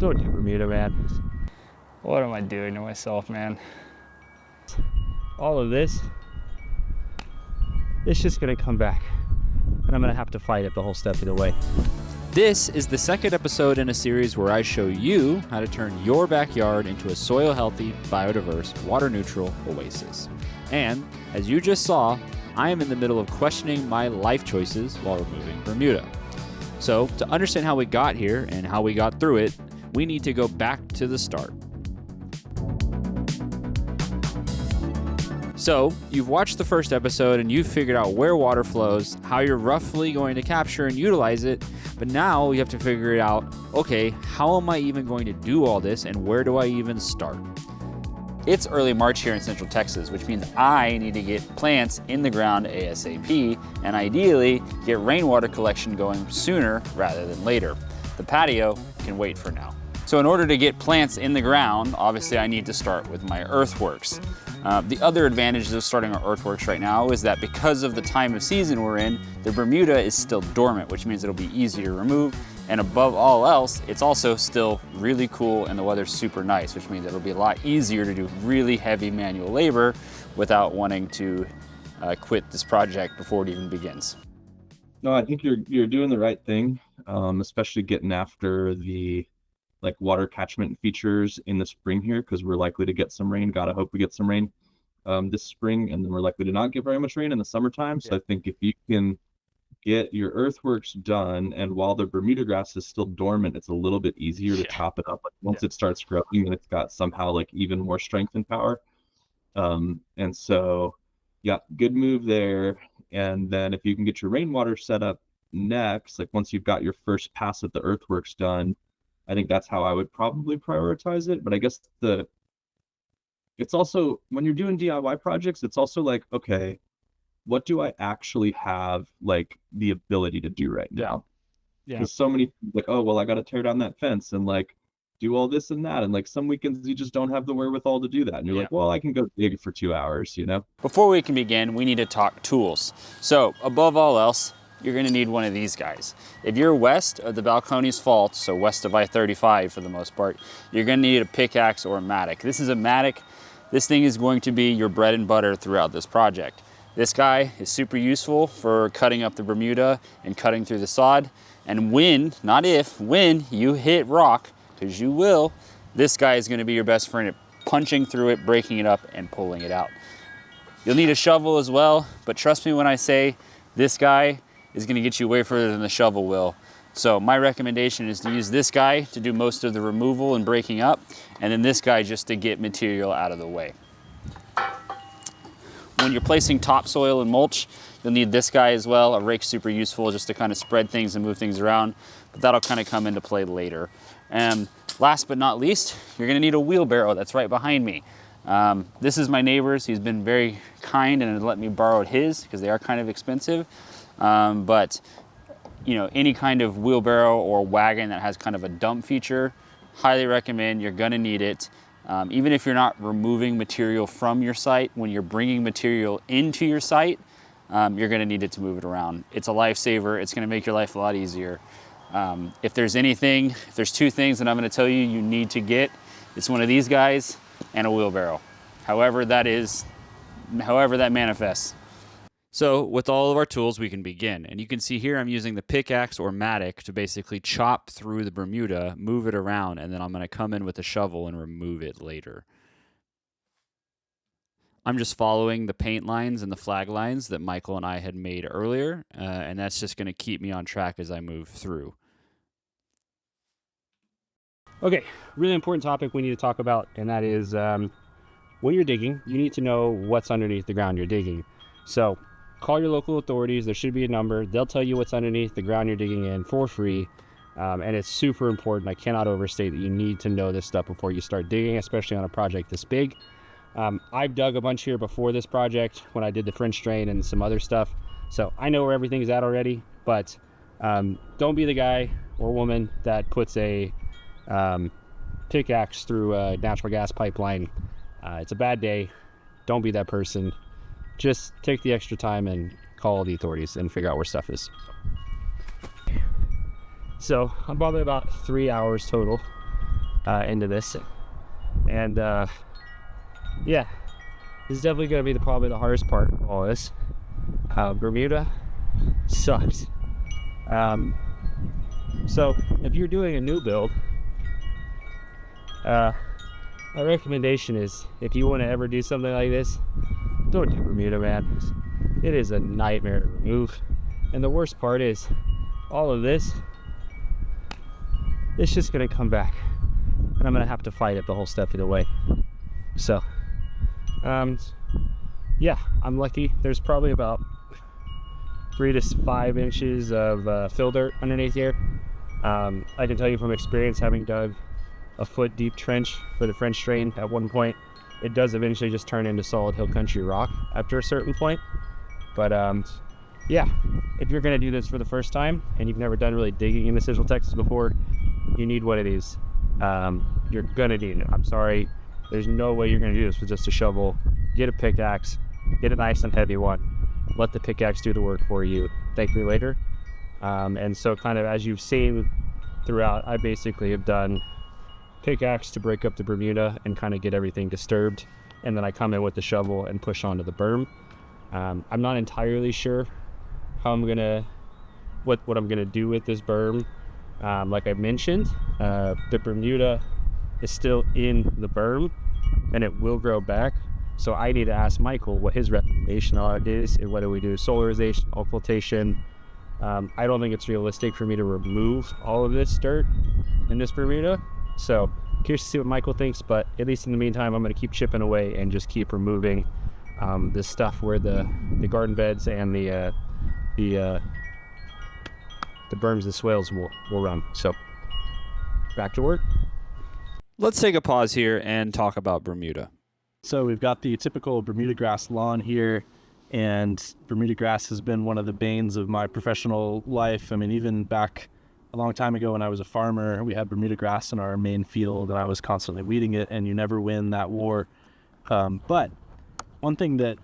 Don't do Bermuda, man. What am I doing to myself, man? All of this, it's just gonna come back. And I'm gonna have to fight it the whole step of the way. This is the second episode in a series where I show you how to turn your backyard into a soil-healthy, biodiverse, water-neutral oasis. And, as you just saw, I am in the middle of questioning my life choices while removing Bermuda. So, to understand how we got here and how we got through it, we need to go back to the start. So, you've watched the first episode and you've figured out where water flows, how you're roughly going to capture and utilize it, but now you have to figure it out, okay, how am I even going to do all this and where do I even start? It's early March here in Central Texas, which means I need to get plants in the ground ASAP and ideally get rainwater collection going sooner rather than later. The patio can wait for now. So in order to get plants in the ground, obviously I need to start with my Earthworks. The other advantage of starting our Earthworks right now is that because of the time of season we're in, the Bermuda is still dormant, which means it'll be easy to remove. And above all else, it's also still really cool and the weather's super nice, which means it'll be a lot easier to do really heavy manual labor without wanting to quit this project before it even begins. No, I think you're doing the right thing, especially getting after the water catchment features in the spring here, because we're likely to get some rain. Gotta hope we get some rain this spring, and then we're likely to not get very much rain in the summertime. So I think if you can get your Earthworks done, and while the Bermuda grass is still dormant, it's a little bit easier to chop it up. Like once it starts growing, and it's got somehow even more strength and power. And so, yeah, good move there. And then if you can get your rainwater set up next, like once you've got your first pass at the Earthworks done, I think that's how I would probably prioritize it. But I guess it's also, when you're doing DIY projects, it's also like, okay, what do I actually have the ability to do right now? Yeah. Because so many oh, well, I got to tear down that fence and do all this and that. And some weekends you just don't have the wherewithal to do that. And you're like, well, I can go dig for 2 hours, Before we can begin, we need to talk tools. So above all else, you're gonna need one of these guys. If you're west of the Balcones Fault, so west of I-35 for the most part, you're gonna need a pickaxe or a mattock. This is a mattock. This thing is going to be your bread and butter throughout this project. This guy is super useful for cutting up the Bermuda and cutting through the sod. And when, not if, when you hit rock, because you will, this guy is gonna be your best friend at punching through it, breaking it up, and pulling it out. You'll need a shovel as well, but trust me when I say this guy is gonna get you way further than the shovel will. So my recommendation is to use this guy to do most of the removal and breaking up, and then this guy just to get material out of the way. When you're placing topsoil and mulch, you'll need this guy as well. A rake's super useful just to kind of spread things and move things around, but that'll kind of come into play later. And last but not least, you're gonna need a wheelbarrow that's right behind me. This is my neighbor's. He's been very kind and has let me borrow his because they are kind of expensive. But any kind of wheelbarrow or wagon that has kind of a dump feature, highly recommend. You're gonna need it. Even if you're not removing material from your site, when you're bringing material into your site, you're gonna need it to move it around. It's a lifesaver. It's gonna make your life a lot easier. If there's two things that I'm gonna tell you need to get, it's one of these guys and a wheelbarrow. However that manifests. So with all of our tools, we can begin. And you can see here I'm using the pickaxe or mattock to basically chop through the Bermuda, move it around, and then I'm going to come in with a shovel and remove it later. I'm just following the paint lines and the flag lines that Michael and I had made earlier, and that's just going to keep me on track as I move through. Okay, really important topic we need to talk about, and that is when you're digging, you need to know what's underneath the ground you're digging. So call your local authorities. There should be a number. They'll tell you what's underneath the ground you're digging in for free. And it's super important. I cannot overstate that you need to know this stuff before you start digging, especially on a project this big. I've dug a bunch here before this project when I did the French drain and some other stuff. So I know where everything's at already, but don't be the guy or woman that puts a pickaxe through a natural gas pipeline. It's a bad day. Don't be that person. Just take the extra time and call the authorities and figure out where stuff is. So I'm probably about 3 hours total into this. And yeah, this is definitely going to be probably the hardest part of all this. Bermuda sucks. So if you're doing a new build, my recommendation is, if you want to ever do something like this, don't do Bermuda, man. It is a nightmare to remove. And the worst part is, all of this, it's just going to come back. And I'm going to have to fight it the whole step of the way. So, yeah, I'm lucky. There's probably about 3 to 5 inches of fill dirt underneath here. I can tell you from experience, having dug a foot deep trench for the French drain at one point, it does eventually just turn into solid hill country rock after a certain point. But yeah, if you're going to do this for the first time and you've never done really digging in Central Texas before, you need one of these. You're gonna need it. I'm sorry, there's no way you're gonna do this with just a shovel. Get a pickaxe, get a nice and heavy one, let the pickaxe do the work for you. Thank me later. And so kind of as you've seen throughout, I basically have done pickaxe to break up the Bermuda and kind of get everything disturbed, and then I come in with the shovel and push onto the berm. I'm not entirely sure how I'm gonna what I'm gonna do with this berm. Like I mentioned, the Bermuda is still in the berm and it will grow back. So I need to ask Michael what his recommendation on it is, and whether we do solarization, occultation. I don't think it's realistic for me to remove all of this dirt in this Bermuda. So curious to see what Michael thinks, but at least in the meantime, I'm going to keep chipping away and just keep removing this stuff where the garden beds and the berms and swales will run. So back to work. Let's take a pause here and talk about Bermuda. So we've got the typical Bermuda grass lawn here, and Bermuda grass has been one of the banes of my professional life. I mean, even back a long time ago when I was a farmer, we had Bermuda grass in our main field and I was constantly weeding it, and you never win that war. But one thing that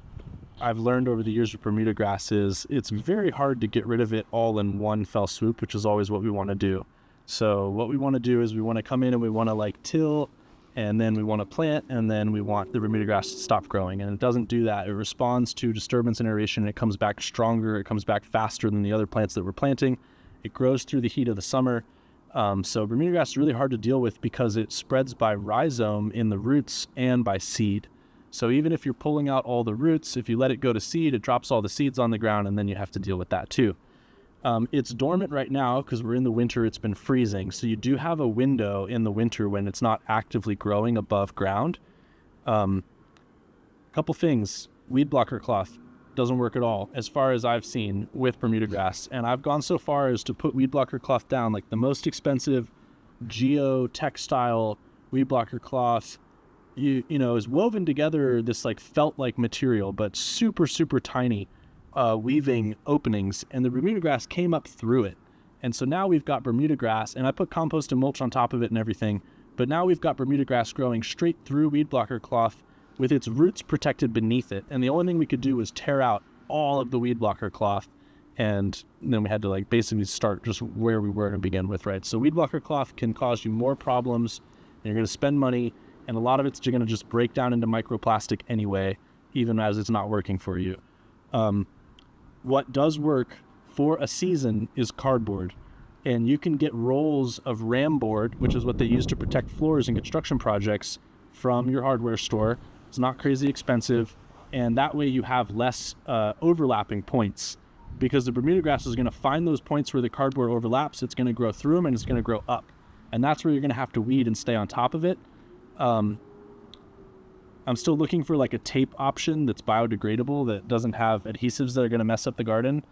I've learned over the years with Bermuda grass is it's very hard to get rid of it all in one fell swoop, which is always what we want to do. So what we want to do is we want to come in and we want to like till, and then we want to plant, and then we want the Bermuda grass to stop growing. And it doesn't do that. It responds to disturbance and aeration, and it comes back stronger. It comes back faster than the other plants that we're planting. It grows through the heat of the summer. So Bermuda grass is really hard to deal with because it spreads by rhizome in the roots and by seed. So even if you're pulling out all the roots, if you let it go to seed, it drops all the seeds on the ground, and then you have to deal with that too. It's dormant right now because we're in the winter. It's been freezing. So you do have a window in the winter when it's not actively growing above ground. Couple things. Weed blocker cloth doesn't work at all as far as I've seen with Bermuda grass. And I've gone so far as to put weed blocker cloth down, like the most expensive geotextile weed blocker cloth, you know, is woven together this like felt-like material, but super, super tiny weaving openings, and the Bermuda grass came up through it. And so now we've got Bermuda grass, and I put compost and mulch on top of it and everything, but now we've got Bermuda grass growing straight through weed blocker cloth with its roots protected beneath it. And the only thing we could do was tear out all of the weed blocker cloth, and then we had to like basically start just where we were to begin with, right? So weed blocker cloth can cause you more problems, and you're going to spend money, and a lot of it's going to just break down into microplastic anyway, even as it's not working for you. What does work for a season is cardboard, and you can get rolls of ram board, which is what they use to protect floors in construction projects, from your hardware store. It's not crazy expensive, and that way you have less overlapping points, because the Bermuda grass is going to find those points where the cardboard overlaps. It's going to grow through them, and it's going to grow up, and that's where you're going to have to weed and stay on top of it. I'm still looking for like a tape option that's biodegradable, that doesn't have adhesives that are going to mess up the garden,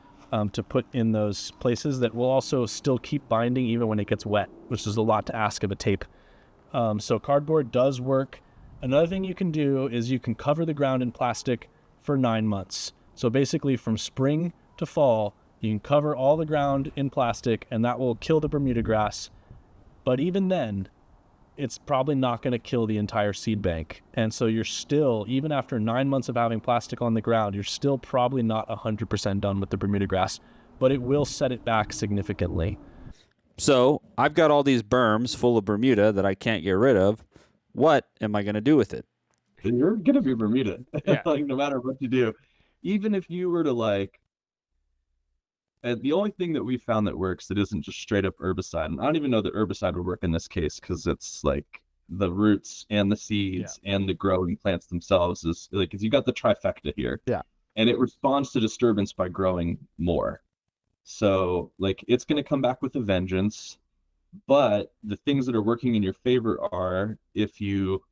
to put in those places, that will also still keep binding even when it gets wet, which is a lot to ask of a tape. So cardboard does work. Another thing you can do is you can cover the ground in plastic for 9 months. So basically from spring to fall, you can cover all the ground in plastic, and that will kill the Bermuda grass. But even then, it's probably not going to kill the entire seed bank. And so you're still, even after 9 months of having plastic on the ground, you're still probably not 100% done with the Bermuda grass, but it will set it back significantly. So I've got all these berms full of Bermuda that I can't get rid of. What am I going to do with it? You're gonna be Bermuda. Yeah. Like no matter what you do. Even if you were to like the only thing that we found that works that isn't just straight up herbicide, and I don't even know that herbicide would work in this case because it's like the roots and the seeds and the growing plants themselves is like, because you got the trifecta here. Yeah. And it responds to disturbance by growing more. So like it's going to come back with a vengeance, but the things that are working in your favor are if you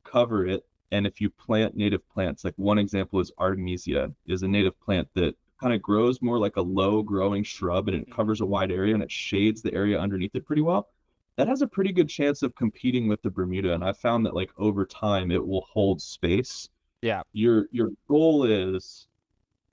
cover it and if you plant native plants. Like one example is Artemisia, is a native plant that kind of grows more like a low growing shrub, and it covers a wide area and it shades the area underneath it pretty well. That has a pretty good chance of competing with the Bermuda, and I found that like over time it will hold space. Yeah. Your goal is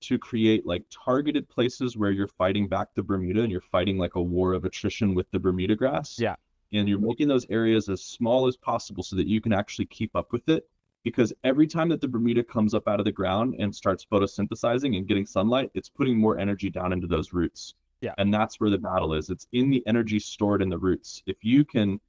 to create like targeted places where you're fighting back the Bermuda and you're fighting like a war of attrition with the Bermuda grass. Yeah. And you're making those areas as small as possible so that you can actually keep up with it. Because every time that the Bermuda comes up out of the ground and starts photosynthesizing and getting sunlight, it's putting more energy down into those roots. Yeah. And that's where the battle is. It's in the energy stored in the roots. If you can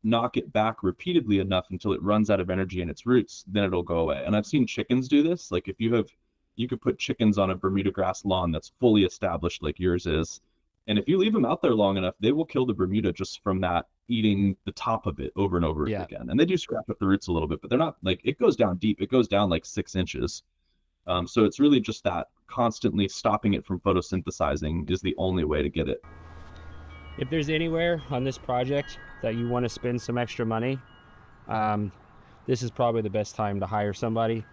knock it back repeatedly enough until it runs out of energy in its roots, then it'll go away. And I've seen chickens do this. Like if you could put chickens on a Bermuda grass lawn that's fully established like yours is. And if you leave them out there long enough, they will kill the Bermuda just from that eating the top of it over and over again. And they do scratch up the roots a little bit, but they're not like, it goes down deep. It goes down like 6 inches. So it's really just that constantly stopping it from photosynthesizing is the only way to get it. If there's anywhere on this project that you want to spend some extra money, this is probably the best time to hire somebody.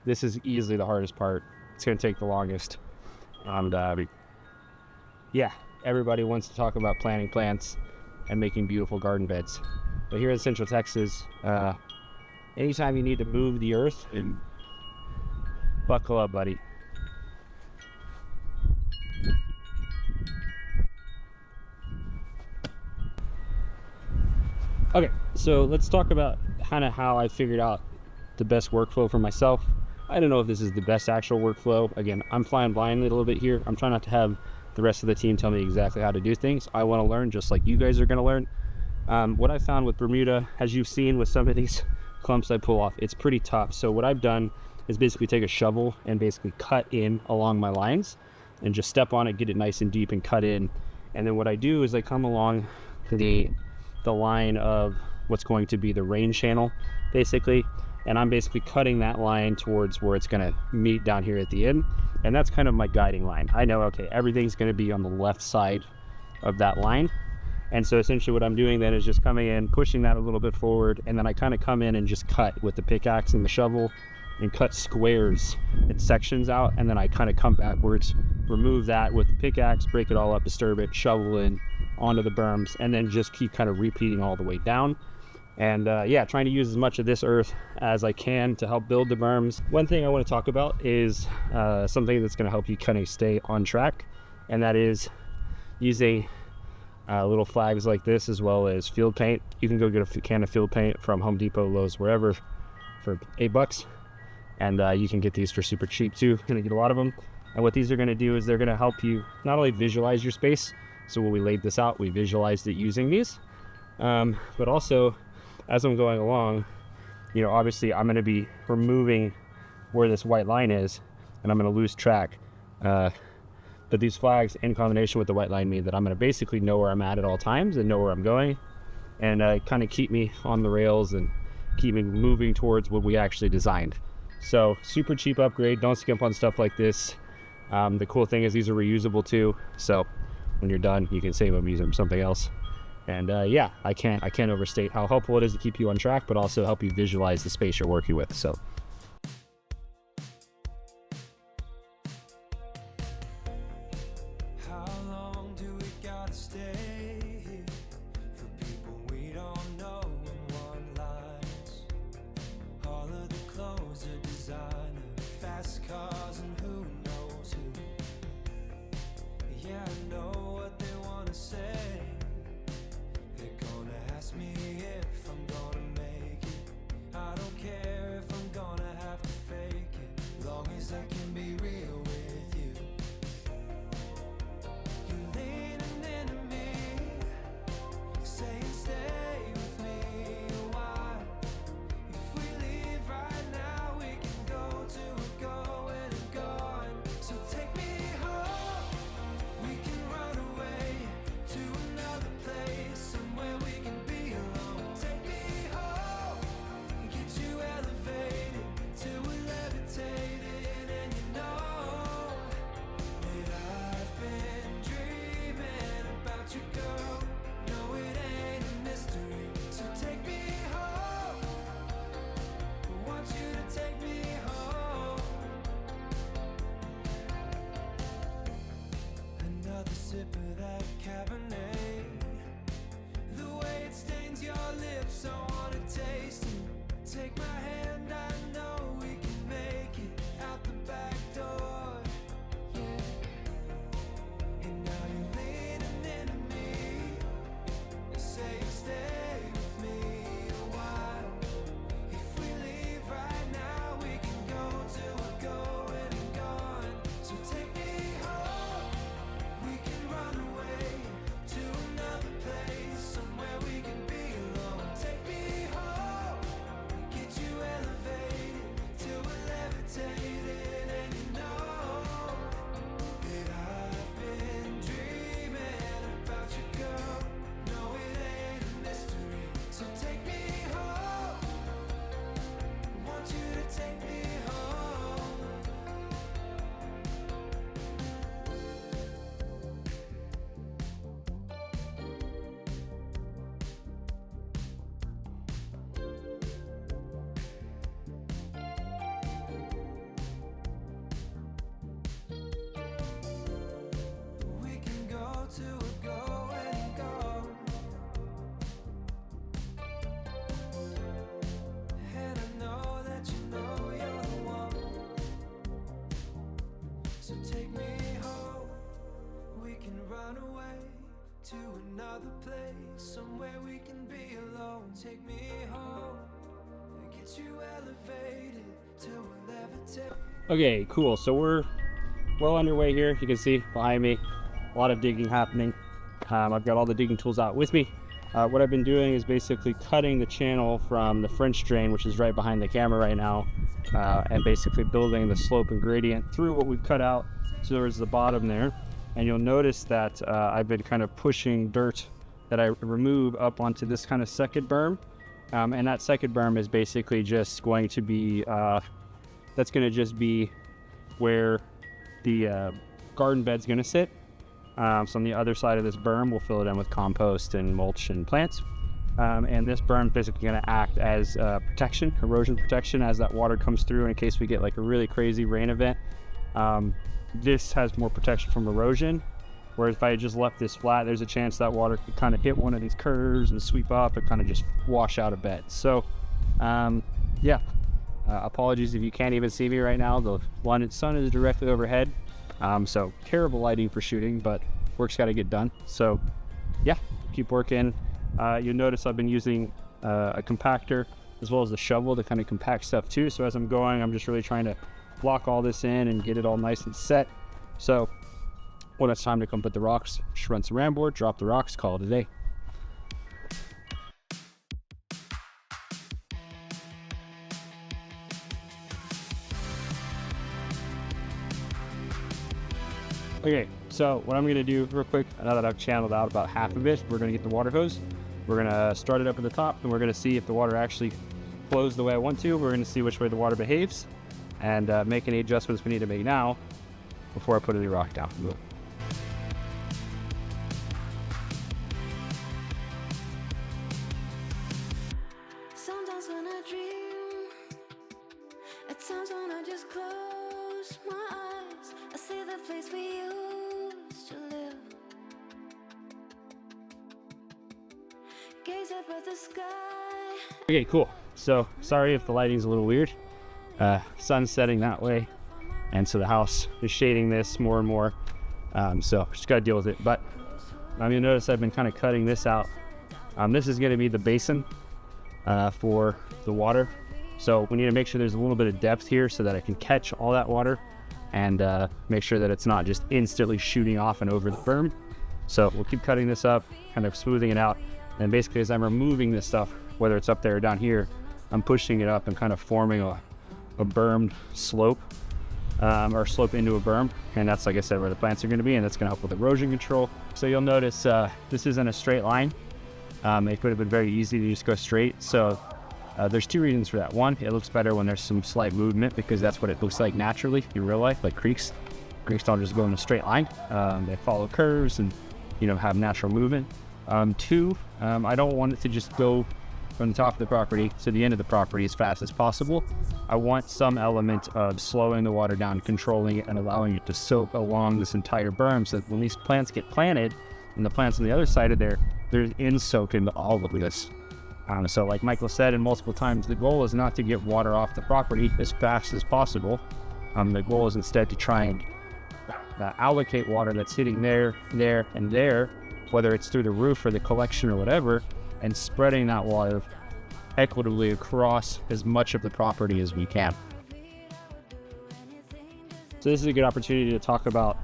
This is easily the hardest part. It's going to take the longest. And yeah, everybody wants to talk about planting plants and making beautiful garden beds. But here in Central Texas, anytime you need to move the earth, buckle up, buddy. Okay, so let's talk about kind of how I figured out the best workflow for myself. I don't know if this is the best actual workflow. Again, I'm flying blindly a little bit here. I'm trying not to have the rest of the team tell me exactly how to do things. I want to learn just like you guys are going to learn. What I found with Bermuda, as you've seen with some of these clumps I pull off, it's pretty tough. So what I've done is basically take a shovel and basically cut in along my lines and just step on it, get it nice and deep and cut in. And then what I do is I come along the line of what's going to be the rain channel, basically. And I'm basically cutting that line towards where it's going to meet down here at the end. And that's kind of my guiding line. I know, okay, everything's going to be on the left side of that line. And so essentially what I'm doing then is just coming in, pushing that a little bit forward, and then I kind of come in and just cut with the pickaxe and the shovel and cut squares and sections out. And then I kind of come backwards, remove that with the pickaxe, break it all up, disturb it, shovel in onto the berms, and then just keep kind of repeating all the way down. And yeah, trying to use as much of this earth as I can to help build the berms. One thing I want to talk about is something that's going to help you kind of stay on track, and that is using little flags like this as well as field paint. You can go get a can of field paint from Home Depot, Lowe's, wherever for $8, and you can get these for super cheap too. You're going to get a lot of them. And what these are going to do is they're going to help you not only visualize your space, so when we laid this out, we visualized it using these, but also as I'm going along, you know, obviously I'm going to be removing where this white line is, and I'm going to lose track. But these flags in combination with the white line mean that I'm going to basically know where I'm at all times and know where I'm going, and kind of keep me on the rails and keep me moving towards what we actually designed. So super cheap upgrade. Don't skimp on stuff like this. The cool thing is these are reusable too. So when you're done, you can save them, use them for something else. And yeah, I can't overstate how helpful it is to keep you on track, but also help you visualize the space you're working with. So how long do we gotta stay here for people we don't know in one lines? All of the clothes are designer, fast cars, and who knows who. Yeah, I know what they wanna say. They're gonna ask me if I'm gonna make it. I don't care if I'm gonna take me home and get you elevated till we'll levitate. Okay, cool. So we're well underway here. You can see behind me, a lot of digging happening. I've got all the digging tools out with me. What I've been doing is basically cutting the channel from the French drain, which is right behind the camera right now, and basically building the slope and gradient through what we've cut out towards the bottom there. And you'll notice that I've been kind of pushing dirt that I remove up onto this kind of second berm. And that second berm is basically just going to be, that's going to just be where the garden bed's going to sit. So on the other side of this berm, we'll fill it in with compost and mulch and plants. And this berm is basically going to act as protection, erosion protection, as that water comes through in case we get like a really crazy rain event. This has more protection from erosion, whereas if I had just left this flat, there's a chance that water could kind of hit one of these curves and sweep up and kind of just wash out a bed. So, yeah, apologies if you can't even see me right now. The London sun is directly overhead. So terrible lighting for shooting, but work's got to get done. So yeah, keep working. You'll notice I've been using a compactor as well as the shovel to kind of compact stuff too. So as I'm going, I'm just really trying to block all this in and get it all nice and set. So when it's time to come put the rocks, just run some ram board, drop the rocks, call it a day. Okay, so what I'm gonna do real quick, now that I've channeled out about half of it, we're gonna get the water hose. We're gonna start it up at the top, and we're gonna see if the water actually flows the way I want to. We're gonna see which way the water behaves, and make any adjustments we need to make now before I put any rock down. Sometimes when I dream, at times when I just close my eyes, I see the place we used to live. Gaze up at the sky. Okay, cool. So sorry if the lighting's a little weird. Sun's setting that way, and so the house is shading this more and more. So just gotta deal with it. But you'll notice I've been kind of cutting this out. This is gonna be the basin for the water. So we need to make sure there's a little bit of depth here so that I can catch all that water and make sure that it's not just instantly shooting off and over the berm. So we'll keep cutting this up, kind of smoothing it out. And basically as I'm removing this stuff, whether it's up there or down here, I'm pushing it up and kind of forming a bermed slope, or slope into a berm. And that's, like I said, where the plants are gonna be, and that's gonna help with erosion control. So you'll notice this isn't a straight line. It could have been very easy to just go straight. So there's two reasons for that. One, it looks better when there's some slight movement, because that's what it looks like naturally in real life, like creeks. Creeks don't just go in a straight line. They follow curves and, have natural movement. Two, I don't want it to just go from the top of the property to the end of the property as fast as possible. I want some element of slowing the water down, controlling it, and allowing it to soak along this entire berm, so that when these plants get planted and the plants on the other side of there, they're in soak into all of this. So like Michael said, and multiple times, the goal is not to get water off the property as fast as possible. The goal is instead to try and allocate water that's hitting there, and there, whether it's through the roof or the collection or whatever, and spreading that water equitably across as much of the property as we can. So this is a good opportunity to talk about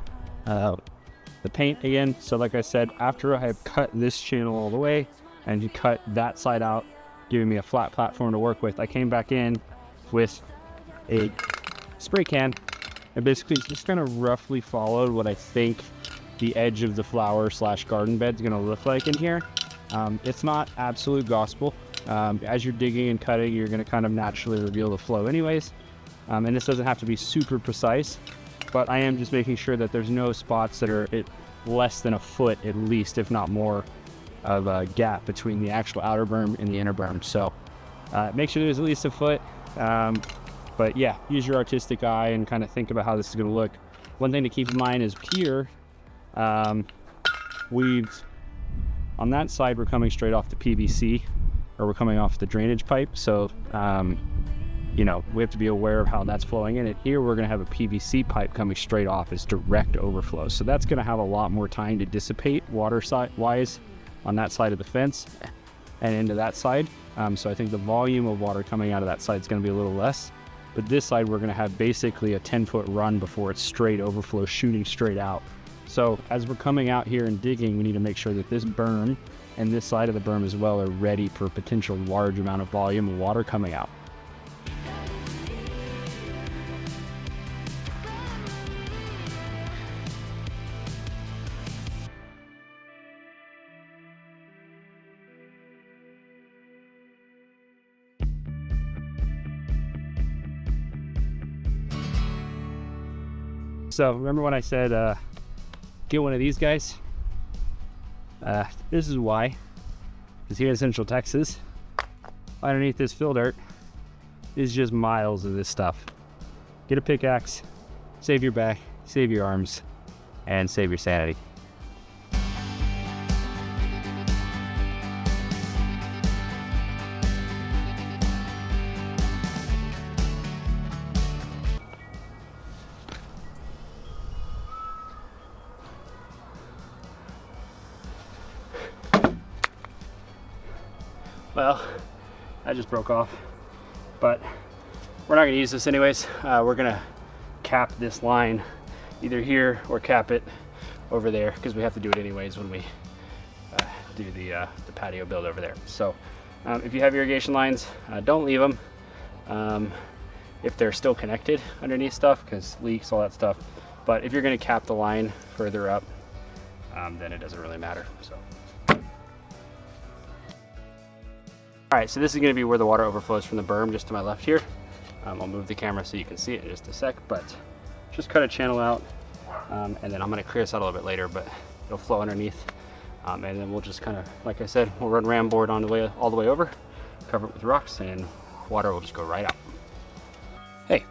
the paint again. So like I said, after I have cut this channel all the way and you cut that side out, giving me a flat platform to work with, I came back in with a spray can and basically just kind of roughly followed what I think the edge of the flower / garden bed is going to look like in here. It's not absolute gospel. As you're digging and cutting, you're going to kind of naturally reveal the flow anyways. And this doesn't have to be super precise, but I am just making sure that there's no spots that are less than a foot at least, if not more, of a gap between the actual outer berm and the inner berm. So make sure there's at least a foot. But yeah, use your artistic eye and kind of think about how this is going to look. One thing to keep in mind is here, on that side, we're coming straight off the PVC, or we're coming off the drainage pipe. So, we have to be aware of how that's flowing in. And here, we're going to have a PVC pipe coming straight off as direct overflow. So that's going to have a lot more time to dissipate water-wise on that side of the fence. and into that side. So I think the volume of water coming out of that side is going to be a little less. But this side, we're going to have basically a 10-foot run before it's straight overflow shooting straight out. So as we're coming out here and digging, we need to make sure that this berm and this side of the berm as well are ready for a potential large amount of volume of water coming out. So remember when I said get one of these guys? This is why. Because here in Central Texas, underneath this fill dirt is just miles of this stuff. Get a pickaxe, save your back, save your arms, and save your sanity. Well, that just broke off, but we're not going to use this anyways. We're going to cap this line either here or cap it over there because we have to do it anyways when we do the patio build over there. So if you have irrigation lines, don't leave them if they're still connected underneath stuff, because leaks, all that stuff. But if you're going to cap the line further up, then it doesn't really matter. So. All right, so this is going to be where the water overflows from the berm, just to my left here. I'll move the camera so you can see it in just a sec, but just cut a channel out, and then I'm going to clear this out a little bit later, but it'll flow underneath, and then we'll just kind of, like I said, we'll run ram board on the way all the way over, cover it with rocks, and water will just go right out. Hey,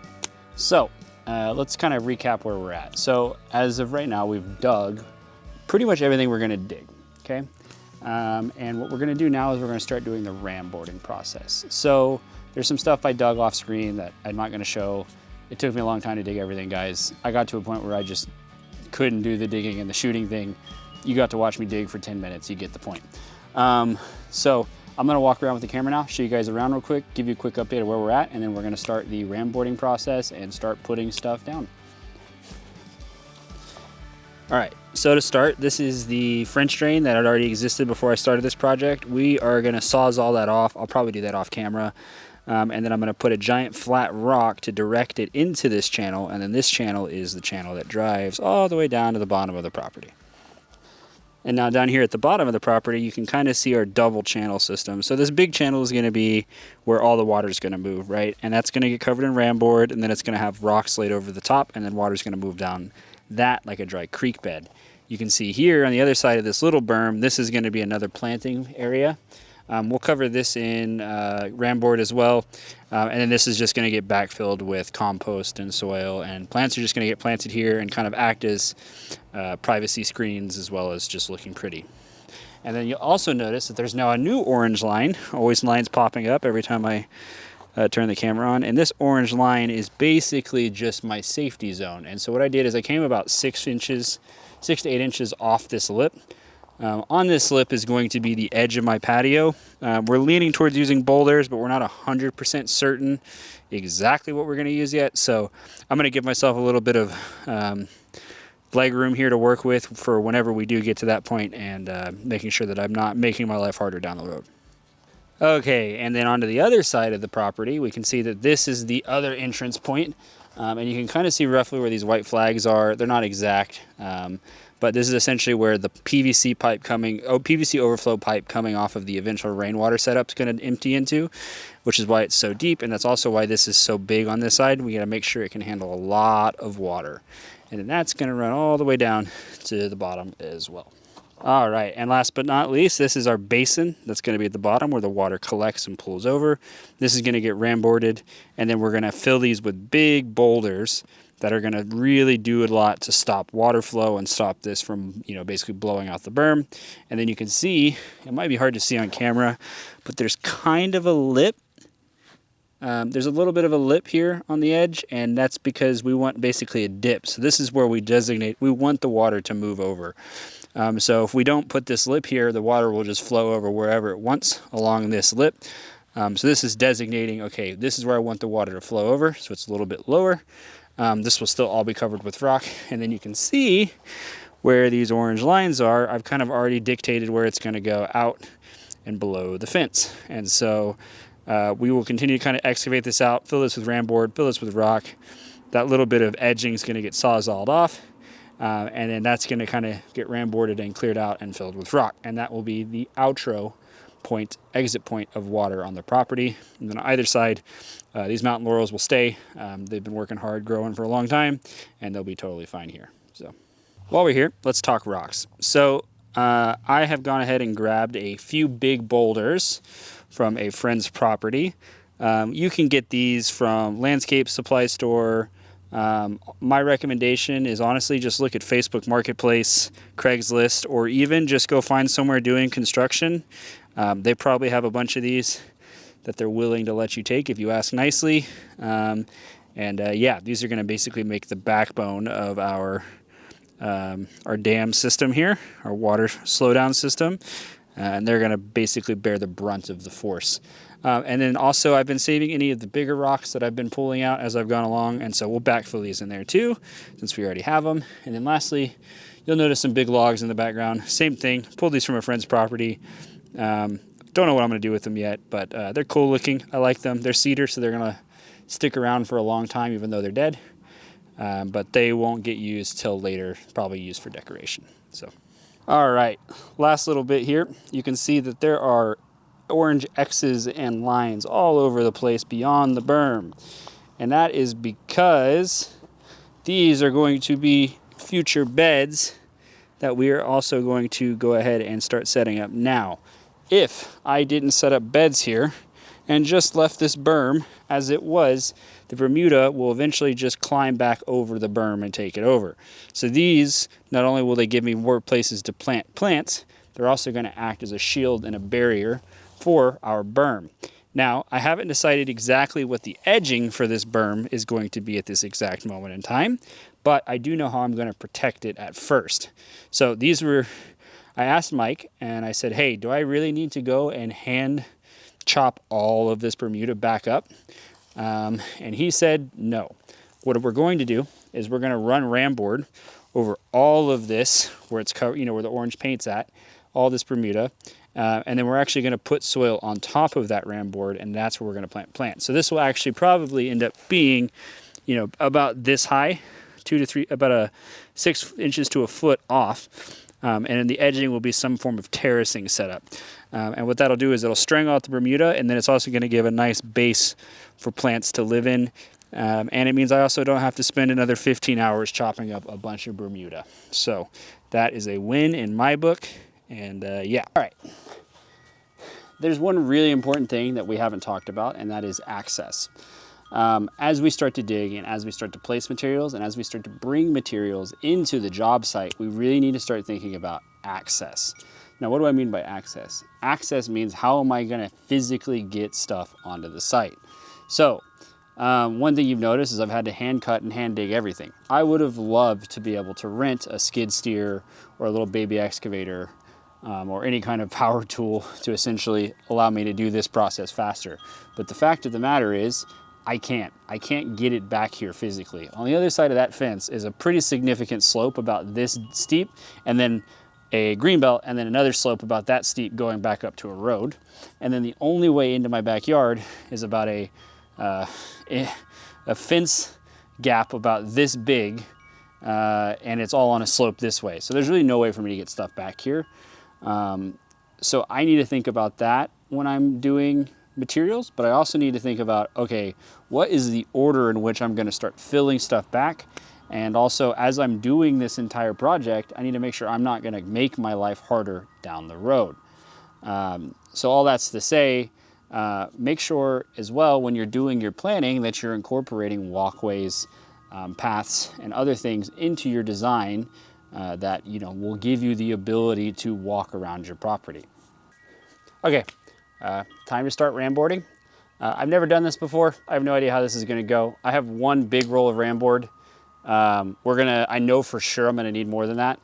so let's kind of recap where we're at. So as of right now, we've dug pretty much everything we're going to dig. Okay. And what we're going to do now is we're going to start doing the ram boarding process. So there's some stuff I dug off screen that I'm not going to show. It took me a long time to dig everything, guys. I got to a point where I just couldn't do the digging and the shooting thing. You got to watch me dig for 10 minutes. You get the point. So I'm going to walk around with the camera now, show you guys around real quick, give you a quick update of where we're at, and then we're going to start the ram boarding process and start putting stuff down. All right, so to start, this is the French drain that had already existed before I started this project. We are gonna Sawzall that off. I'll probably do that off camera. And then I'm gonna put a giant flat rock to direct it into this channel, and then this channel is the channel that drives all the way down to the bottom of the property. And now down here at the bottom of the property, you can kind of see our double channel system. So this big channel is gonna be where all the water is gonna move, right? And that's gonna get covered in ram board, and then it's gonna have rocks laid over the top, and then water's gonna move down that like a dry creek bed. You can see here on the other side of this little berm, this is going to be another planting area. We'll cover this in ram board as well, and then this is just going to get backfilled with compost and soil, and plants are just going to get planted here and kind of act as privacy screens as well as just looking pretty. And then you'll also notice that there's now a new orange line, always lines popping up every time I turn the camera on, and this orange line is basically just my safety zone. And so what I did is I came about 6 to 8 inches off this lip. On this lip is going to be the edge of my patio. We're leaning towards using boulders, but we're not 100% certain exactly what we're going to use yet. So I'm going to give myself a little bit of leg room here to work with for whenever we do get to that point, and making sure that I'm not making my life harder down the road. Okay, and then onto the other side of the property, we can see that this is the other entrance point. And you can kind of see roughly where these white flags are. They're not exact, but this is essentially where the PVC overflow pipe coming off of the eventual rainwater setup is going to empty into, which is why it's so deep, and that's also why this is so big on this side. We got to make sure it can handle a lot of water, and then that's going to run all the way down to the bottom as well. All right, and last but not least, this is our basin that's going to be at the bottom where the water collects and pools over. This is going to get ram boarded, and then we're going to fill these with big boulders that are going to really do a lot to stop water flow and stop this from, basically blowing out the berm. And then you can see, it might be hard to see on camera, but there's kind of a lip. There's a little bit of a lip here on the edge, and that's because we want basically a dip. So this is where we want the water to move over. So if we don't put this lip here, the water will just flow over wherever it wants along this lip. So this is designating, okay, this is where I want the water to flow over, so it's a little bit lower. This will still all be covered with rock, and then you can see where these orange lines are. I've kind of already dictated where it's going to go out and below the fence. And so we will continue to kind of excavate this out, fill this with ramboard, fill this with rock. That little bit of edging is going to get sawzalled off, and then that's going to kind of get ramboarded and cleared out and filled with rock. And that will be the outro point, exit point of water on the property. And then on either side, these mountain laurels will stay. They've been working hard, growing for a long time, and they'll be totally fine here. So while we're here, let's talk rocks. So I have gone ahead and grabbed a few big boulders from a friend's property. You can get these from landscape supply store. My recommendation is honestly just look at Facebook Marketplace, Craigslist, or even just go find somewhere doing construction. They probably have a bunch of these that they're willing to let you take if you ask nicely. Yeah, these are going to basically make the backbone of our dam system here, our water slowdown system, and they're going to basically bear the brunt of the force. And then also I've been saving any of the bigger rocks that I've been pulling out as I've gone along, and so we'll backfill these in there too, since we already have them. And then lastly, you'll notice some big logs in the background. Same thing, pulled these from a friend's property. Don't know what I'm going to do with them yet, but they're cool looking. I like them. They're cedar, so they're going to stick around for a long time, even though they're dead. But they won't get used till later, probably used for decoration. So, all right, last little bit here. You can see that there are orange X's and lines all over the place beyond the berm. And that is because these are going to be future beds that we are also going to go ahead and start setting up now. If I didn't set up beds here and just left this berm as it was, the Bermuda will eventually just climb back over the berm and take it over. So these, not only will they give me more places to plant plants, they're also going to act as a shield and a barrier for our berm. Now, I haven't decided exactly what the edging for this berm is going to be at this exact moment in time, but I do know how I'm going to protect it at first. So these were, I asked Mike and I said, hey, do I really need to go and hand chop all of this Bermuda back up? And he said, no. What we're going to do is we're going to run ramboard over all of this where it's covered, where the orange paint's at, all this Bermuda. And then we're actually going to put soil on top of that ramboard, and that's where we're going to plant plants. So this will actually probably end up being, about this high, 2 to 3, about 6 inches to a foot off. And then the edging will be some form of terracing setup. And what that'll do is it'll strangle out the Bermuda, and then it's also going to give a nice base for plants to live in. And it means I also don't have to spend another 15 hours chopping up a bunch of Bermuda. So that is a win in my book. And yeah, all right. There's one really important thing that we haven't talked about, and that is access. As we start to dig and as we start to place materials and as we start to bring materials into the job site, we really need to start thinking about access. Now, what do I mean by access? Access means how am I going to physically get stuff onto the site? So one thing you've noticed is I've had to hand cut and hand dig everything. I would have loved to be able to rent a skid steer or a little baby excavator or any kind of power tool to essentially allow me to do this process faster. But the fact of the matter is, I can't get it back here physically. On the other side of that fence is a pretty significant slope about this steep, and then a greenbelt, and then another slope about that steep going back up to a road. And then the only way into my backyard is about a fence gap about this big, and it's all on a slope this way. So there's really no way for me to get stuff back here. So I need to think about that when I'm doing materials, but I also need to think about, okay, what is the order in which I'm going to start filling stuff back? And also, as I'm doing this entire project, I need to make sure I'm not going to make my life harder down the road. So all that's to say, make sure as well when you're doing your planning that you're incorporating walkways, paths, and other things into your design that will give you the ability to walk around your property. Okay, time to start ramboarding. I've never done this before. I have no idea how this is going to go. I have one big roll of ramboard. I know for sure I'm going to need more than that,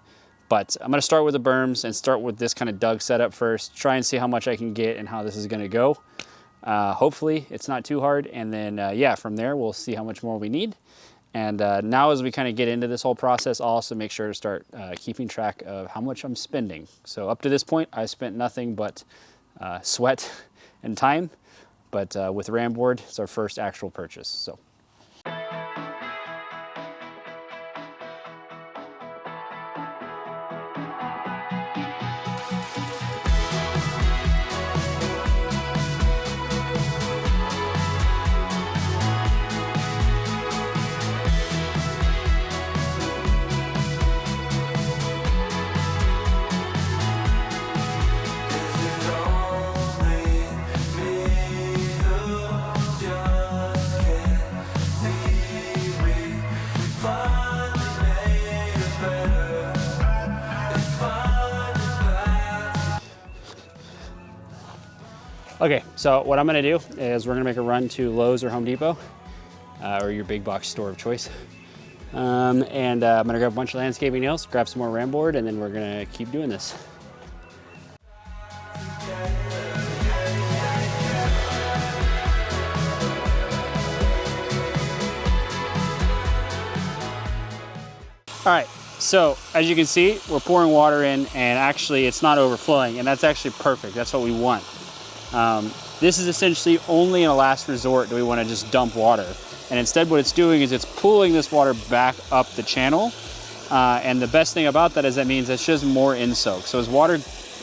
But I'm gonna start with the berms and start with this kind of dug setup first, try and see how much I can get and how this is gonna go. Hopefully it's not too hard, and then yeah, from there we'll see how much more we need. And now as we kind of get into this whole process, I'll also make sure to start keeping track of how much I'm spending. So up to this point, I spent nothing but sweat and time, but with Ramboard, it's our first actual purchase. So. Okay, so what I'm gonna do is we're gonna make a run to Lowe's or Home Depot, or your big box store of choice. I'm gonna grab a bunch of landscaping nails, grab some more Ramboard, and then we're gonna keep doing this. All right, so as you can see, we're pouring water in, and actually it's not overflowing, and that's actually perfect. That's what we want. This is essentially only in a last resort do we want to just dump water. And instead what it's doing is it's pulling this water back up the channel. And the best thing about that is that means it's just more in-soak. So as water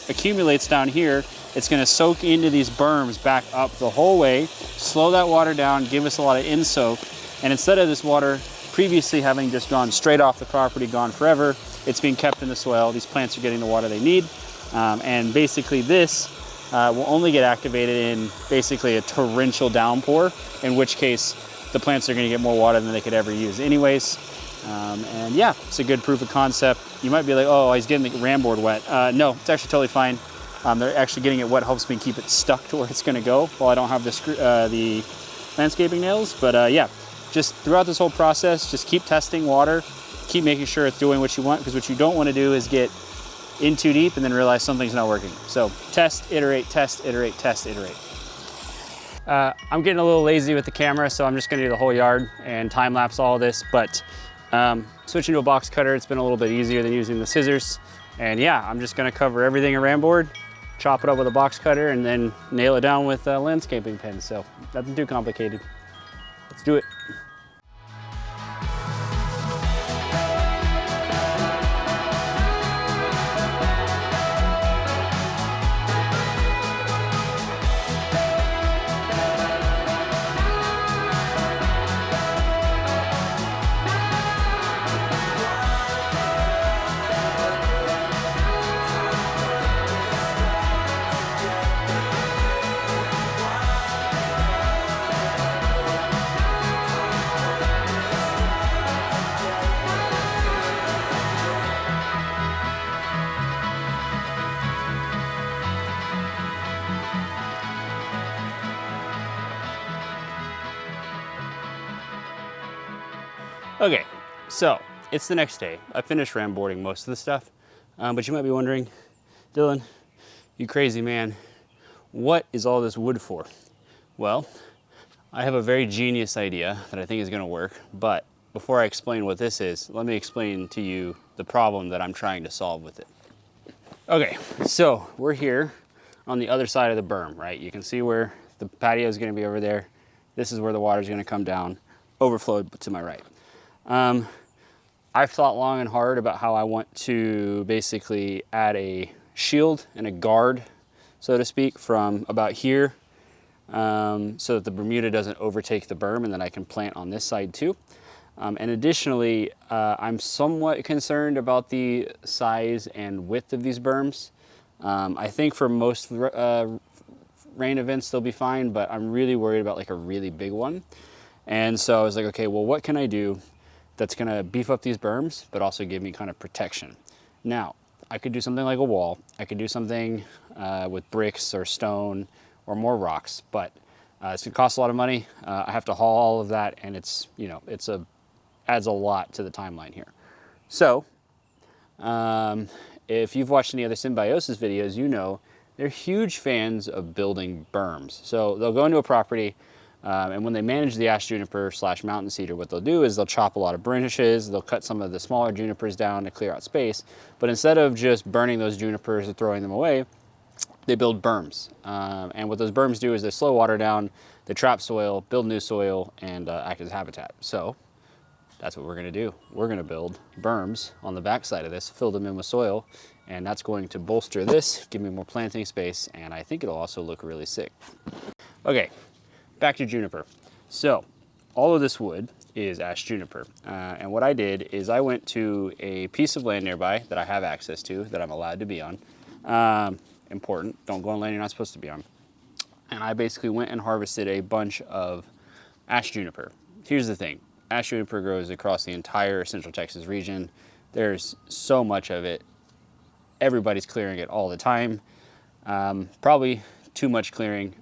accumulates down here, it's going to soak into these berms back up the whole way, slow that water down, give us a lot of in-soak. And instead of this water previously having just gone straight off the property, gone forever, it's being kept in the swale. These plants are getting the water they need. And basically this will only get activated in basically a torrential downpour, in which case the plants are going to get more water than they could ever use anyways. And yeah, it's a good proof of concept. You might be like, oh, he's getting the Ramboard wet. No, it's actually totally fine. They're actually getting it wet helps me keep it stuck to where it's going to go while I don't have the landscaping nails. But yeah, just throughout this whole process, just keep testing water, keep making sure it's doing what you want, because what you don't want to do is get in too deep and then realize something's not working. So test, iterate, test, iterate, test, iterate. I'm getting a little lazy with the camera, so I'm just gonna do the whole yard and time lapse all this, but switching to a box cutter, it's been a little bit easier than using the scissors. And yeah, I'm just gonna cover everything in Ramboard, chop it up with a box cutter, and then nail it down with a landscaping pin. So nothing too complicated. Let's do it. Okay, so it's the next day. I finished ramboarding most of the stuff, but you might be wondering, Dylan, you crazy man, what is all this wood for? Well, I have a very genius idea that I think is gonna work, but before I explain what this is, let me explain to you the problem that I'm trying to solve with it. Okay, so we're here on the other side of the berm, right? You can see where the patio is gonna be over there. This is where the water is gonna come down, overflow to my right. I've thought long and hard about how I want to basically add a shield and a guard, so to speak, from about here, so that the Bermuda doesn't overtake the berm, and then I can plant on this side too. And additionally, I'm somewhat concerned about the size and width of these berms. I think for most rain events they'll be fine, but I'm really worried about like a really big one. And so I was like, okay, well, what can I do that's gonna beef up these berms, but also give me kind of protection? Now, I could do something like a wall. I could do something with bricks or stone or more rocks, but it's gonna cost a lot of money. I have to haul all of that, and it's, you know, adds a lot to the timeline here. So If you've watched any other Symbiosis videos, you know they're huge fans of building berms. So they'll go into a property, and when they manage the ash juniper / mountain cedar, what they'll do is they'll chop a lot of branches, they'll cut some of the smaller junipers down to clear out space, but instead of just burning those junipers or throwing them away, they build berms. And what those berms do is they slow water down, they trap soil, build new soil, and act as habitat. So that's what we're gonna do. We're gonna build berms on the backside of this, fill them in with soil, and that's going to bolster this, give me more planting space, and I think it'll also look really sick. Okay, back to juniper. So all of this wood is ash juniper. And what I did is I went to a piece of land nearby that I have access to, that I'm allowed to be on. Important, don't go on land you're not supposed to be on. And I basically went and harvested a bunch of ash juniper. Here's the thing, ash juniper grows across the entire Central Texas region. There's so much of it. Everybody's clearing it all the time. Probably too much clearing,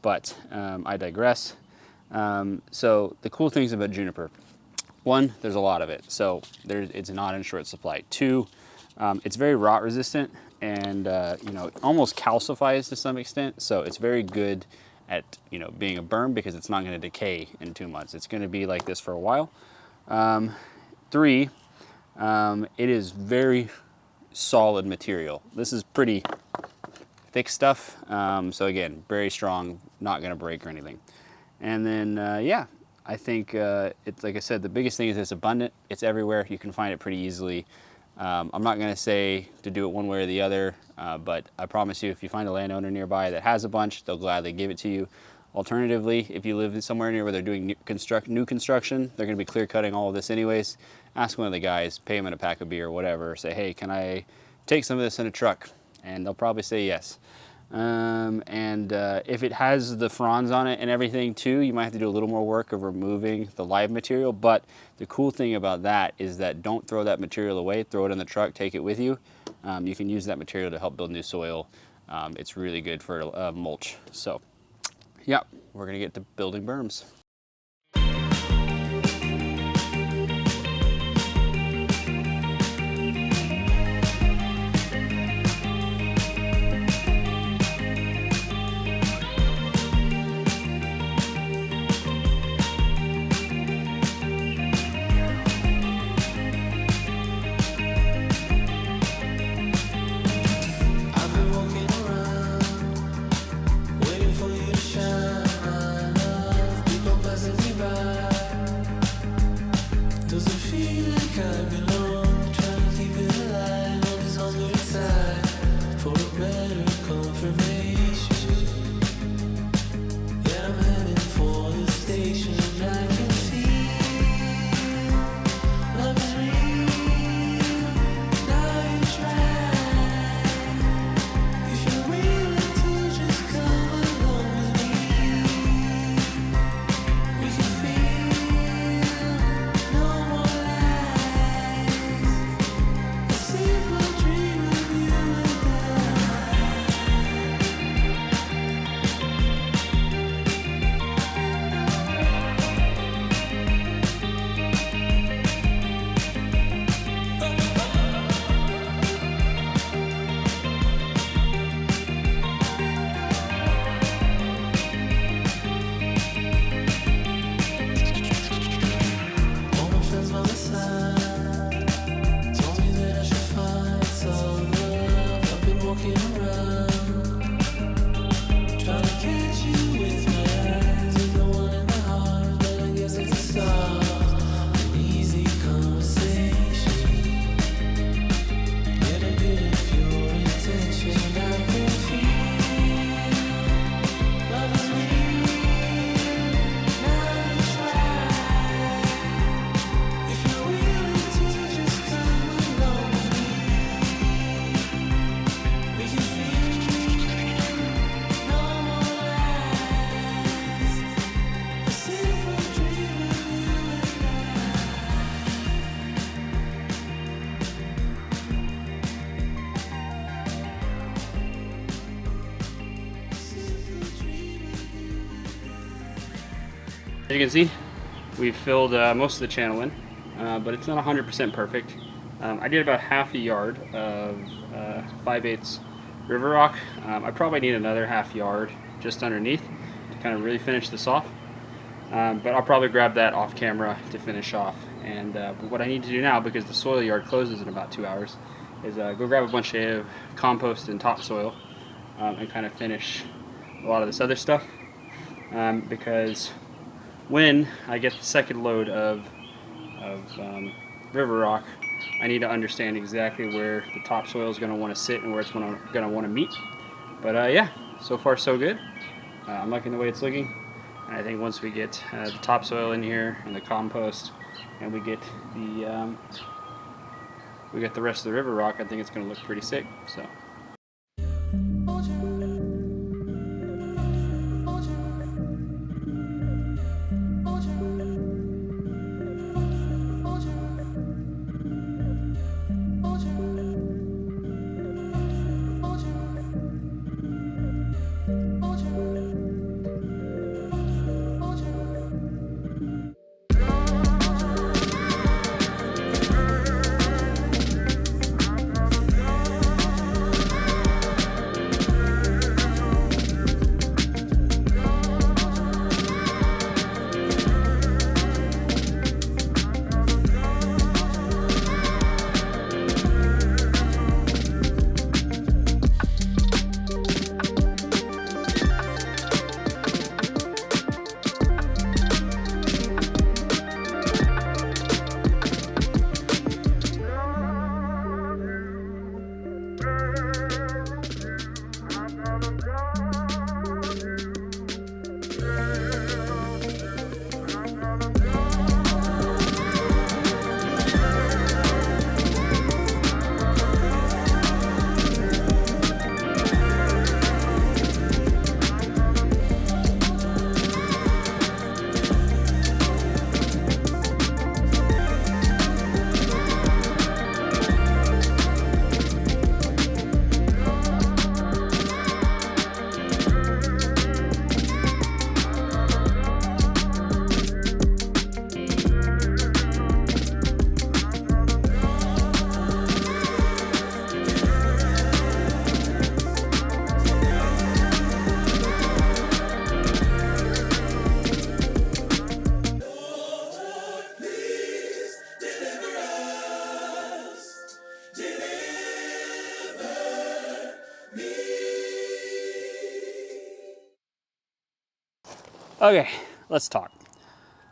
but I digress. So the cool things about juniper, one, there's a lot of it, so it's not in short supply. Two, it's very rot resistant, and you know, almost calcifies to some extent, so it's very good at, you know, being a berm because it's not going to decay in 2 months. It's going to be like this for a while. Three, it is very solid material. This is pretty thick stuff, so again, very strong, not going to break or anything. And then yeah, I think it's, like I said, the biggest thing is it's abundant. It's everywhere. You can find it pretty easily. I'm not going to say to do it one way or the other, but I promise you, if you find a landowner nearby that has a bunch, they'll gladly give it to you. Alternatively, if you live somewhere near where they're doing new construction, they're going to be clear cutting all of this anyways. Ask one of the guys, pay them in a pack of beer or whatever, say, hey, can I take some of this in a truck? And they'll probably say yes. If it has the fronds on it and everything too, you might have to do a little more work of removing the live material. But the cool thing about that is that don't throw that material away, throw it in the truck, take it with you. You can use that material to help build new soil. It's really good for mulch. So yeah, we're gonna get to building berms. I've been walking around, waiting for you to shine. People passing me by. Does it feel like I belong? Trying to keep it alive on this hungry side for a better confirmation. Yeah, I'm heading for the station. I can feel love is real. Now you try. If you're willing to just come along with me, we can feel no more lies. A simple dream of you and all my friends by my side told me that I should find some love. I've been walking around, trying to catch you with my eyes. With no one in my heart, but I guess it's a start. An easy conversation. Get a bit of your attention. I can feel love is real. Now you try. If you're willing to just come along with me, we can feel no more lies. A simple dream of you and I. Simple dream of you. As you can see, we've filled most of the channel in, but it's not 100% perfect. I did about half a yard of 5/8 river rock. I probably need another half yard just underneath to kind of really finish this off. But I'll probably grab that off camera to finish off. And what I need to do now, because the soil yard closes in about 2 hours, is go grab a bunch of compost and topsoil and kind of finish a lot of this other stuff. Because when I get the second load of river rock, I need to understand exactly where the topsoil is going to want to sit and where it's going to want to meet. But yeah, so far so good. I'm liking the way it's looking. And I think once we get the topsoil in here and the compost, and we get the rest of the river rock, I think it's going to look pretty sick. So. Okay, let's talk.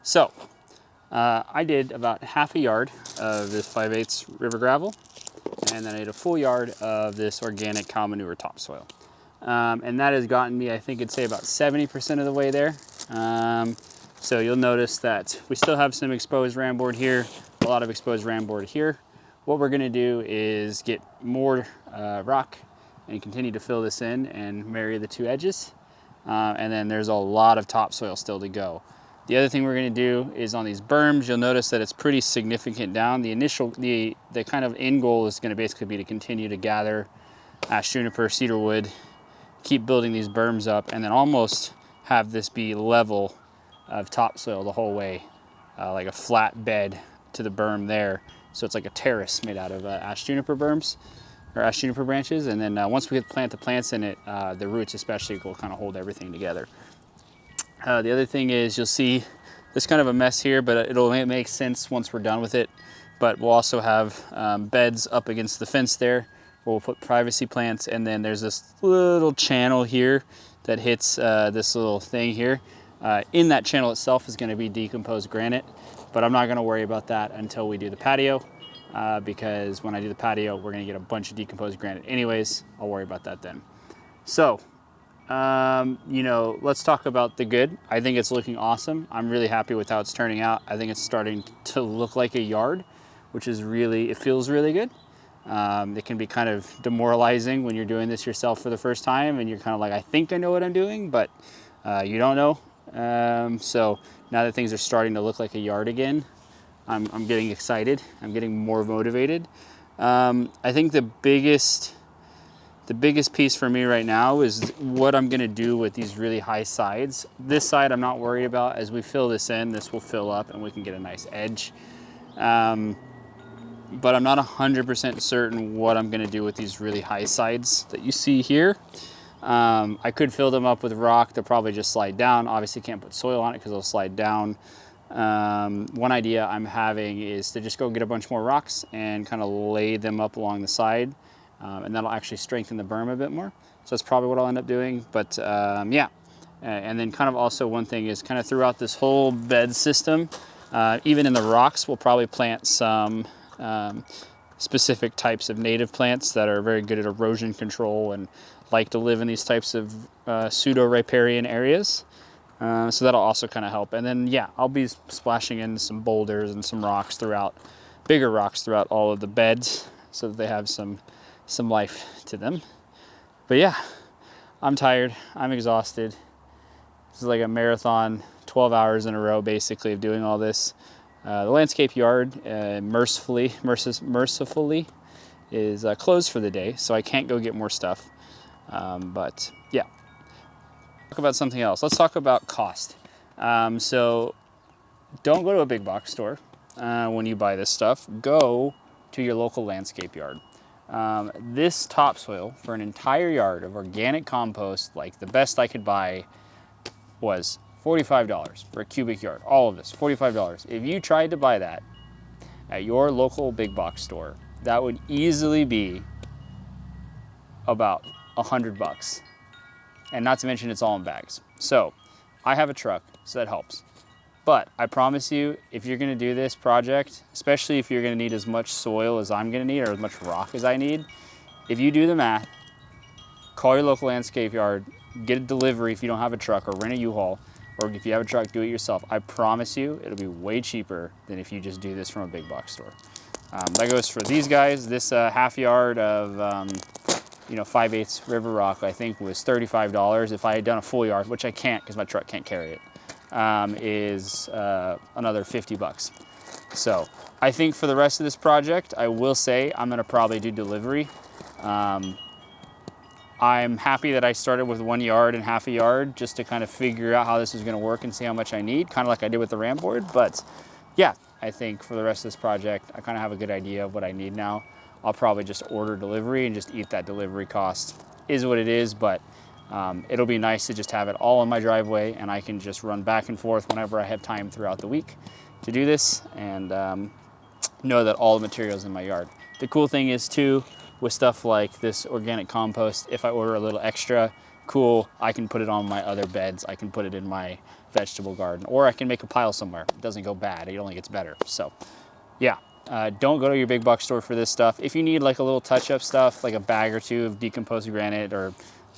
So, I did about half a yard of this 5/8 river gravel, and then I did a full yard of this organic cow manure topsoil. And that has gotten me, I think I'd say about 70% of the way there. So you'll notice that we still have some exposed ramboard here, a lot of exposed ramboard here. What we're gonna do is get more rock and continue to fill this in and marry the two edges. And then there's a lot of topsoil still to go. The other thing we're going to do is on these berms, you'll notice that it's pretty significant down. The kind of end goal is going to basically be to continue to gather ash, juniper, cedar wood, keep building these berms up, and then almost have this be level of topsoil the whole way, like a flat bed to the berm there. So it's like a terrace made out of ash juniper berms, or ash juniper branches, and then once we plant the plants in it, the roots especially will kind of hold everything together. The other thing is you'll see this kind of a mess here, but it'll make sense once we're done with it. But we'll also have beds up against the fence there where we'll put privacy plants, and then there's this little channel here that hits this little thing here. In that channel itself is going to be decomposed granite, but I'm not going to worry about that until we do the patio. Because when I do the patio, we're gonna get a bunch of decomposed granite anyways. I'll worry about that then. So, let's talk about the good. I think it's looking awesome. I'm really happy with how it's turning out. I think it's starting to look like a yard, which is it feels really good. It can be kind of demoralizing when you're doing this yourself for the first time and you're kind of like, I think I know what I'm doing, but you don't know. So now that things are starting to look like a yard again, I'm getting excited. I'm getting more motivated. I think the biggest piece for me right now is what I'm gonna do with these really high sides. This side I'm not worried about. As we fill this in, this will fill up and we can get a nice edge. but I'm not 100% certain what I'm gonna do with these really high sides that you see here. I could fill them up with rock. They'll probably just slide down. Obviously can't put soil on it because they'll slide down. One idea I'm having is to just go get a bunch more rocks and kind of lay them up along the side. And that'll actually strengthen the berm a bit more. So that's probably what I'll end up doing. But yeah, and then kind of also one thing is kind of throughout this whole bed system, even in the rocks, we'll probably plant some specific types of native plants that are very good at erosion control and like to live in these types of pseudo-riparian areas. So that'll also kind of help. And then, yeah, I'll be splashing in some boulders and some rocks throughout, bigger rocks throughout all of the beds so that they have some life to them. But yeah, I'm tired. I'm exhausted. This is like a marathon, 12 hours in a row, basically, of doing all this. The landscape yard, mercifully, is closed for the day, so I can't go get more stuff. But yeah, talk about something else. Let's talk about cost. So don't go to a big box store when you buy this stuff. Go to your local landscape yard. This topsoil for an entire yard of organic compost, like the best I could buy, was $45 for a cubic yard. All of this, $45. If you tried to buy that at your local big box store, that would easily be about $100. And not to mention it's all in bags. So I have a truck, so that helps. But I promise you, if you're gonna do this project, especially if you're gonna need as much soil as I'm gonna need or as much rock as I need, if you do the math, call your local landscape yard, get a delivery if you don't have a truck, or rent a U-Haul, or if you have a truck, do it yourself. I promise you, it'll be way cheaper than if you just do this from a big box store. That goes for these guys. This half yard of 5/8 river rock, I think was $35. If I had done a full yard, which I can't because my truck can't carry it, is another $50. So I think for the rest of this project, I will say I'm gonna probably do delivery. I'm happy that I started with 1 yard and half a yard just to kind of figure out how this is gonna work and see how much I need, kind of like I did with the ram board. But yeah, I think for the rest of this project, I kind of have a good idea of what I need now. I'll probably just order delivery and just eat that delivery cost. Is what it is, but it'll be nice to just have it all in my driveway and I can just run back and forth whenever I have time throughout the week to do this and know that all the material's in my yard. The cool thing is too, with stuff like this organic compost, if I order a little extra, cool, I can put it on my other beds. I can put it in my vegetable garden, or I can make a pile somewhere. It doesn't go bad, it only gets better. So yeah, don't go to your big box store for this stuff. If you need like a little touch-up stuff, like a bag or two of decomposed granite or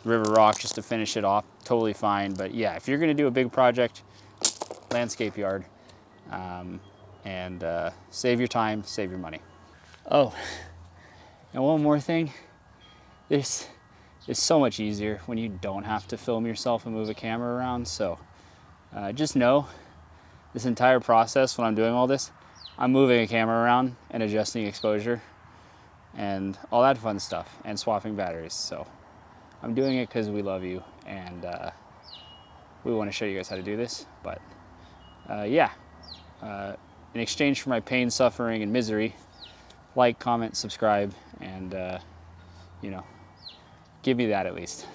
river rock just to finish it off, totally fine. But yeah, if you're gonna do a big project, landscape yard, and save your time, save your money. Oh, and one more thing, it's so much easier when you don't have to film yourself and move a camera around. So just know this entire process when I'm doing all this, I'm moving a camera around and adjusting exposure and all that fun stuff and swapping batteries. So I'm doing it because we love you and we want to show you guys how to do this. But yeah, in exchange for my pain, suffering, and misery, like, comment, subscribe, and give me that at least.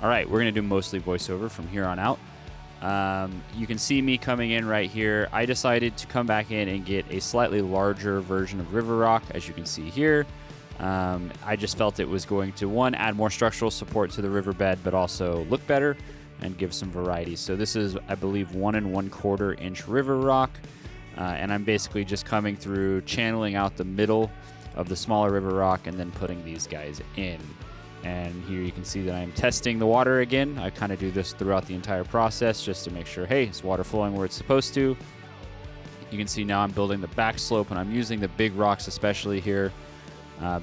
All right, we're gonna do mostly voiceover from here on out. You can see me coming in right here. I decided to come back in and get a slightly larger version of river rock, as you can see here. I just felt it was going to, one, add more structural support to the riverbed, but also look better and give some variety. So this is, I believe, 1 1/4 inch river rock. And I'm basically just coming through, channeling out the middle of the smaller river rock and then putting these guys in. And here you can see that I'm testing the water again. I kind of do this throughout the entire process just to make sure, hey, is water flowing where it's supposed to? You can see now I'm building the back slope and I'm using the big rocks especially here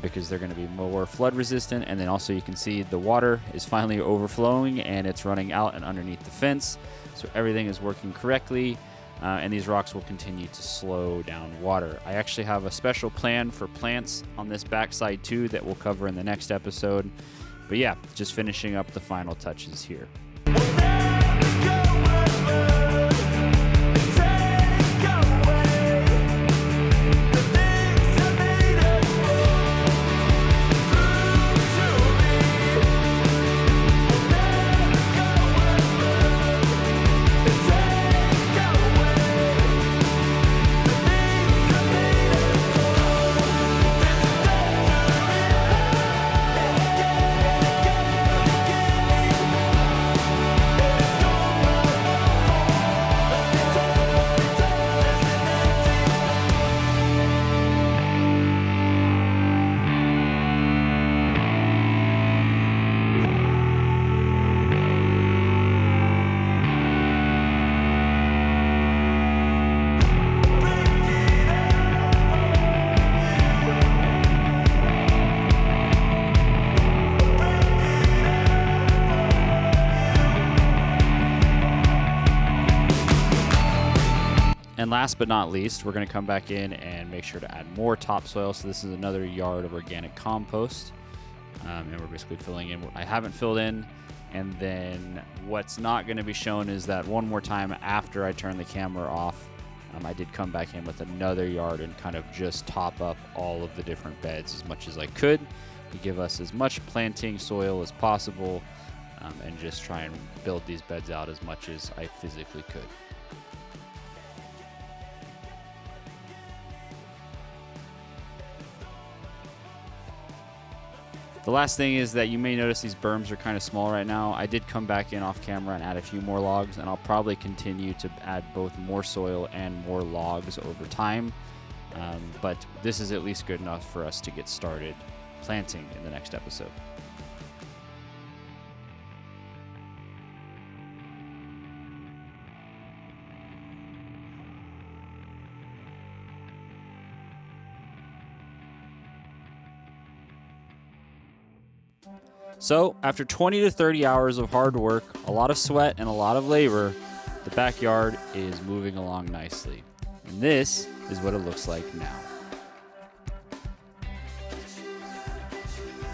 because they're going to be more flood resistant. And then also you can see the water is finally overflowing and it's running out and underneath the fence. So everything is working correctly. And these rocks will continue to slow down water. I actually have a special plan for plants on this backside too that we'll cover in the next episode. But yeah, just finishing up the final touches here. And last but not least, we're going to come back in and make sure to add more topsoil. So this is another yard of organic compost. And we're basically filling in what I haven't filled in. And then what's not going to be shown is that one more time after I turn the camera off, I did come back in with another yard and kind of just top up all of the different beds as much as I could to give us as much planting soil as possible, and just try and build these beds out as much as I physically could. The last thing is that you may notice these berms are kind of small right now. I did come back in off camera and add a few more logs, and I'll probably continue to add both more soil and more logs over time. But this is at least good enough for us to get started planting in the next episode. So, after 20 to 30 hours of hard work, a lot of sweat, and a lot of labor, the backyard is moving along nicely. And this is what it looks like now.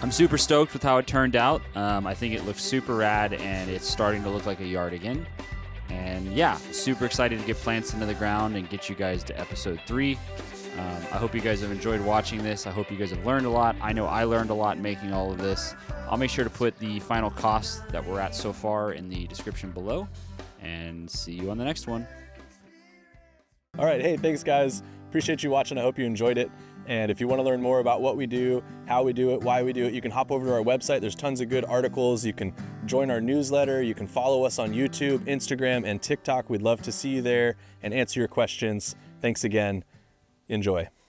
I'm super stoked with how it turned out. I think it looks super rad, and it's starting to look like a yard again. And yeah, super excited to get plants into the ground and get you guys to episode 3. I hope you guys have enjoyed watching this. I hope you guys have learned a lot. I know I learned a lot making all of this. I'll make sure to put the final costs that we're at so far in the description below, and see you on the next one. All right. Hey, thanks, guys. Appreciate you watching. I hope you enjoyed it. And if you want to learn more about what we do, how we do it, why we do it, you can hop over to our website. There's tons of good articles. You can join our newsletter. You can follow us on YouTube, Instagram, and TikTok. We'd love to see you there and answer your questions. Thanks again. Enjoy.